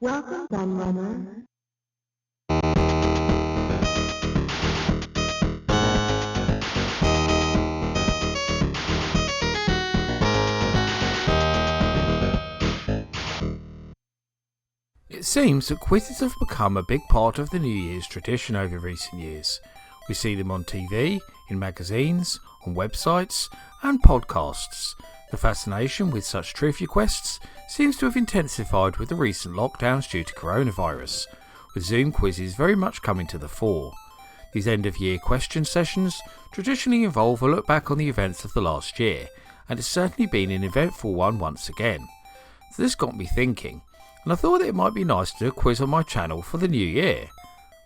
Welcome, Gunrunner. It seems that quizzes have become a big part of the New Year's tradition over recent years. We see them on TV, in magazines, on websites, and podcasts. The fascination with such trivia quests seems to have intensified with the recent lockdowns due to coronavirus, with Zoom quizzes very much coming to the fore. These end-of-year question sessions traditionally involve a look back on the events of the last year, and it's certainly been an eventful one once again. So this got me thinking, and I thought that it might be nice to do a quiz on my channel for the new year.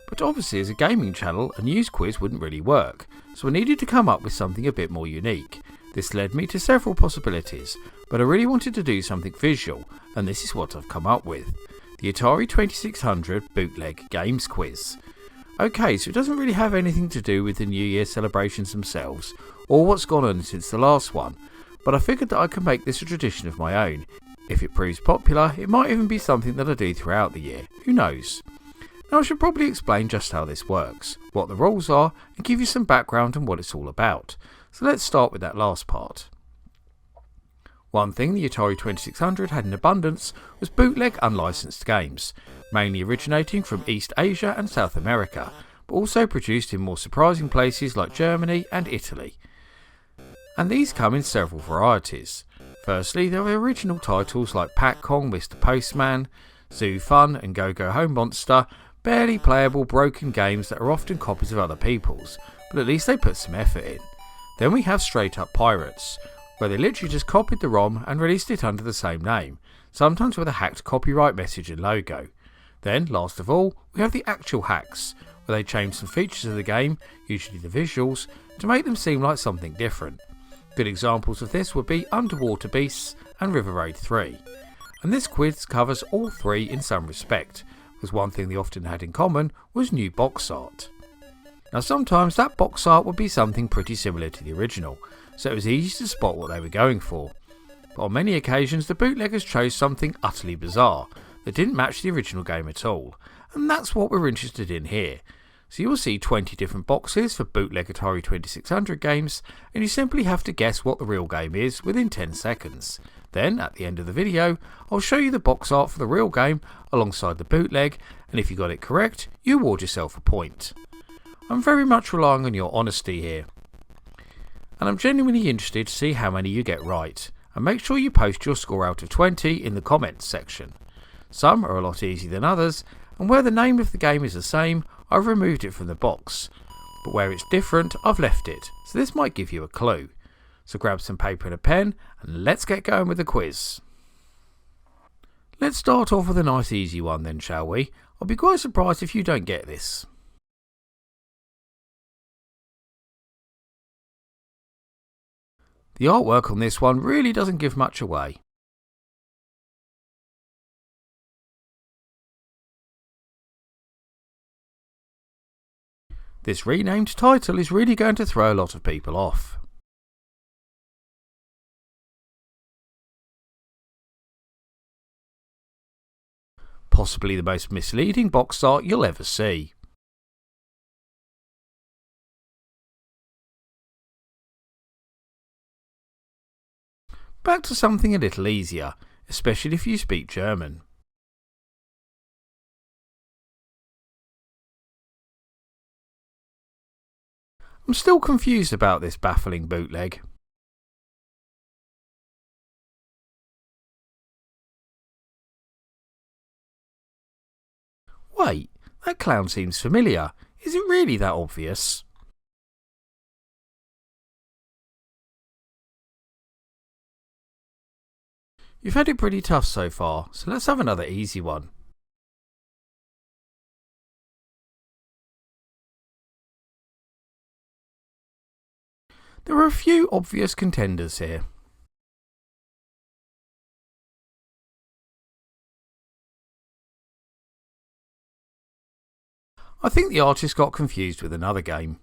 But obviously as a gaming channel, a news quiz wouldn't really work, so I needed to come up with something a bit more unique. This led me to several possibilities, but I really wanted to do something visual, and this is what I've come up with. The Atari 2600 Bootleg Games Quiz. Okay, so it doesn't really have anything to do with the New Year celebrations themselves, or what's gone on since the last one, but I figured that I could make this a tradition of my own. If it proves popular, it might even be something that I do throughout the year, who knows. Now I should probably explain just how this works, what the rules are, and give you some background on what it's all about. So let's start with that last part. One thing the Atari 2600 had in abundance was bootleg unlicensed games, mainly originating from East Asia and South America, but also produced in more surprising places like Germany and Italy. And these come in several varieties. Firstly, there are original titles like Pac-Man, Mr. Postman, Zoo Fun and Go-Go Home Monster, barely playable broken games that are often copies of other people's, but at least they put some effort in. Then we have straight up pirates, where they literally just copied the ROM and released it under the same name, sometimes with a hacked copyright message and logo. Then, last of all, we have the actual hacks, where they change some features of the game, usually the visuals, to make them seem like something different. Good examples of this would be Underwater Beasts and River Raid 3. And this quiz covers all three in some respect, because one thing they often had in common was new box art. Now sometimes that box art would be something pretty similar to the original, so it was easy to spot what they were going for. But on many occasions the bootleggers chose something utterly bizarre, that didn't match the original game at all, and that's what we're interested in here. So you'll see 20 different boxes for bootleg Atari 2600 games, and you simply have to guess what the real game is within 10 seconds. Then, at the end of the video, I'll show you the box art for the real game alongside the bootleg, and if you got it correct, you award yourself a point. I'm very much relying on your honesty here, and I'm genuinely interested to see how many you get right, and make sure you post your score out of 20 in the comments section. Some are a lot easier than others, and where the name of the game is the same, I've removed it from the box, but where it's different, I've left it, so this might give you a clue. So grab some paper and a pen, and let's get going with the quiz. Let's start off with a nice easy one then, shall we? I'll be quite surprised if you don't get this. The artwork on this one really doesn't give much away. This renamed title is really going to throw a lot of people off. Possibly the most misleading box art you'll ever see. Back to something a little easier, especially if you speak German. I'm still confused about this baffling bootleg. Wait, that clown seems familiar. Is it really that obvious? You've had it pretty tough so far, so let's have another easy one. There are a few obvious contenders here. I think the artist got confused with another game.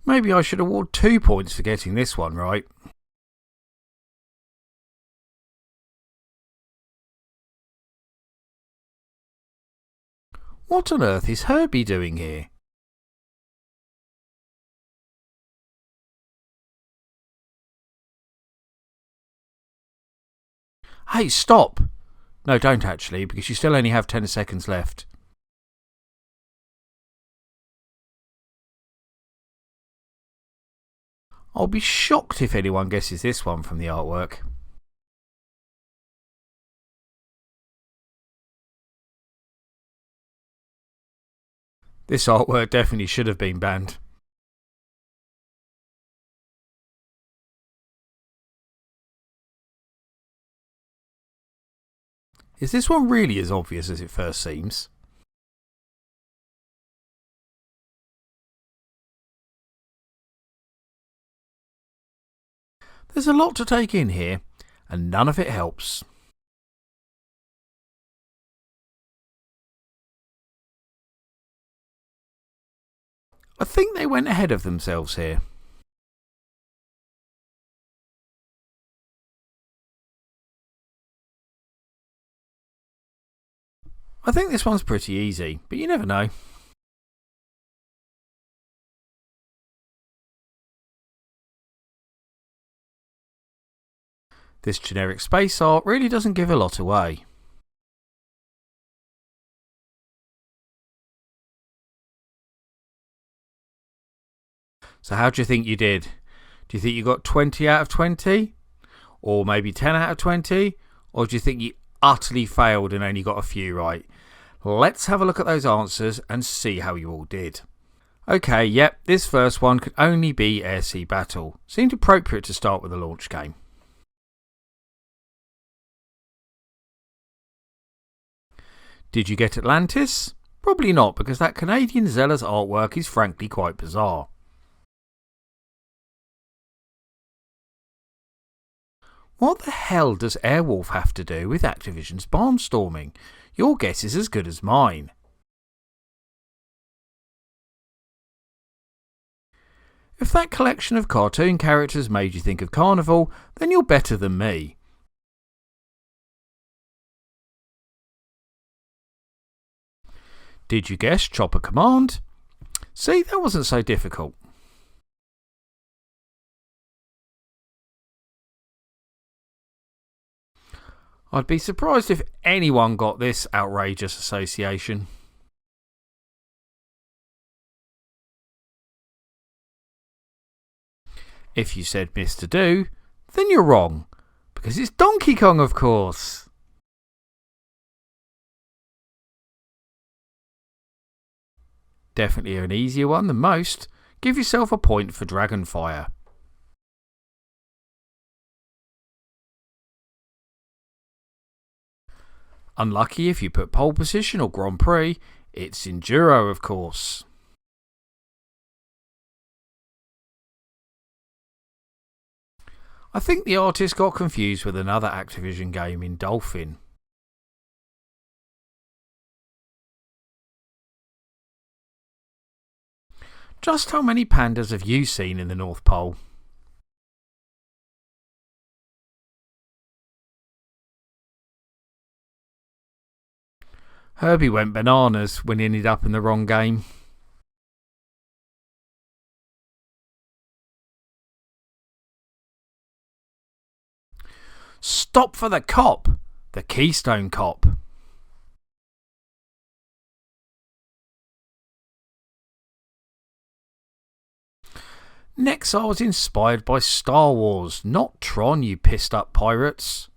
Maybe I should award 2 points for getting this one right. What on earth is Herbie doing here? Hey, stop! No, don't actually, because you still only have 10 seconds left. I'll be shocked if anyone guesses this one from the artwork. This artwork definitely should have been banned. Is this one really as obvious as it first seems? There's a lot to take in here, and none of it helps. I think they went ahead of themselves here. I think this one's pretty easy, but you never know. This generic space art really doesn't give a lot away. So how do you think you did? Do you think you got 20 out of 20? Or maybe 10 out of 20? Or do you think you utterly failed and only got a few right? Let's have a look at those answers and see how you all did. Okay, yep, this first one could only be Air-Sea Battle. Seemed appropriate to start with a launch game. Did you get Atlantis? Probably not, because that Canadian Zeller's artwork is frankly quite bizarre. What the hell does Airwolf have to do with Activision's barnstorming? Your guess is as good as mine. If that collection of cartoon characters made you think of Carnival, then you're better than me. Did you guess Chopper Command? See, that wasn't so difficult. I'd be surprised if anyone got this outrageous association. If you said Mr. Do, then you're wrong, because it's Donkey Kong, of course. Definitely an easier one than most. Give yourself a point for Dragonfire. Unlucky if you put pole position or Grand Prix. It's Enduro, of course. I think the artist got confused with another Activision game in Dolphin. Just how many pandas have you seen in the North Pole? Herbie went bananas when he ended up in the wrong game. Stop for the cop! The Keystone cop. Next, I was inspired by Star Wars, not Tron, you pissed up pirates.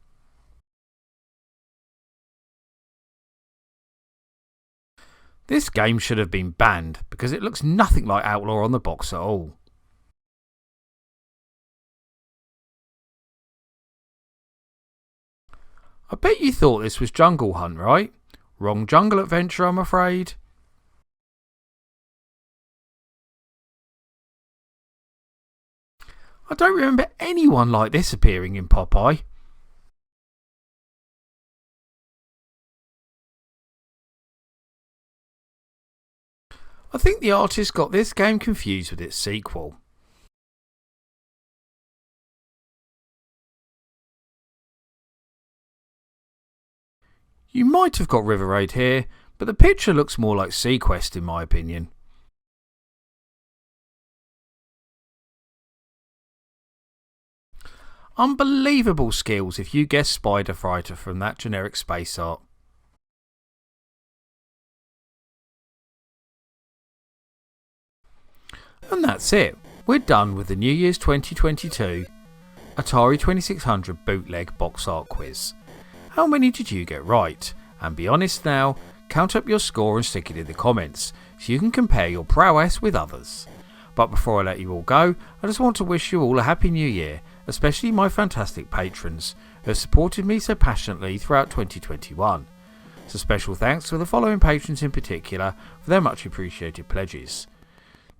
This game should have been banned because it looks nothing like Outlaw on the box at all. I bet you thought this was Jungle Hunt, right? Wrong jungle adventure, I'm afraid. I don't remember anyone like this appearing in Popeye. I think the artist got this game confused with its sequel. You might have got River Raid here, but the picture looks more like Sequest in my opinion. Unbelievable skills if you guessed Spider Fighter from that generic space art. And that's it. We're done with the New Year's 2022 Atari 2600 Bootleg box art quiz. How many did you get right? And be honest now, count up your score and stick it in the comments so you can compare your prowess with others. But before I let you all go, I just want to wish you all a happy new year, especially my fantastic patrons who have supported me so passionately throughout 2021. So special thanks to the following patrons in particular for their much appreciated pledges: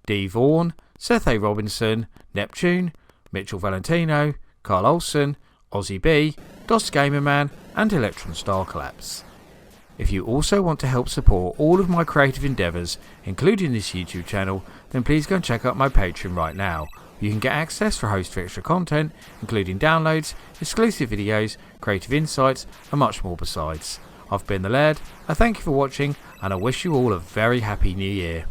D. Vaughan, Seth A. Robinson, Neptune, Mitchell Valentino, Carl Olsen, Aussie B, DOS Gamerman and Electron Star Collapse. If you also want to help support all of my creative endeavours, including this YouTube channel, then please go and check out my Patreon right now. You can get access for a host of extra content, including downloads, exclusive videos, creative insights and much more besides. I've been the Laird, I thank you for watching and I wish you all a very happy new year.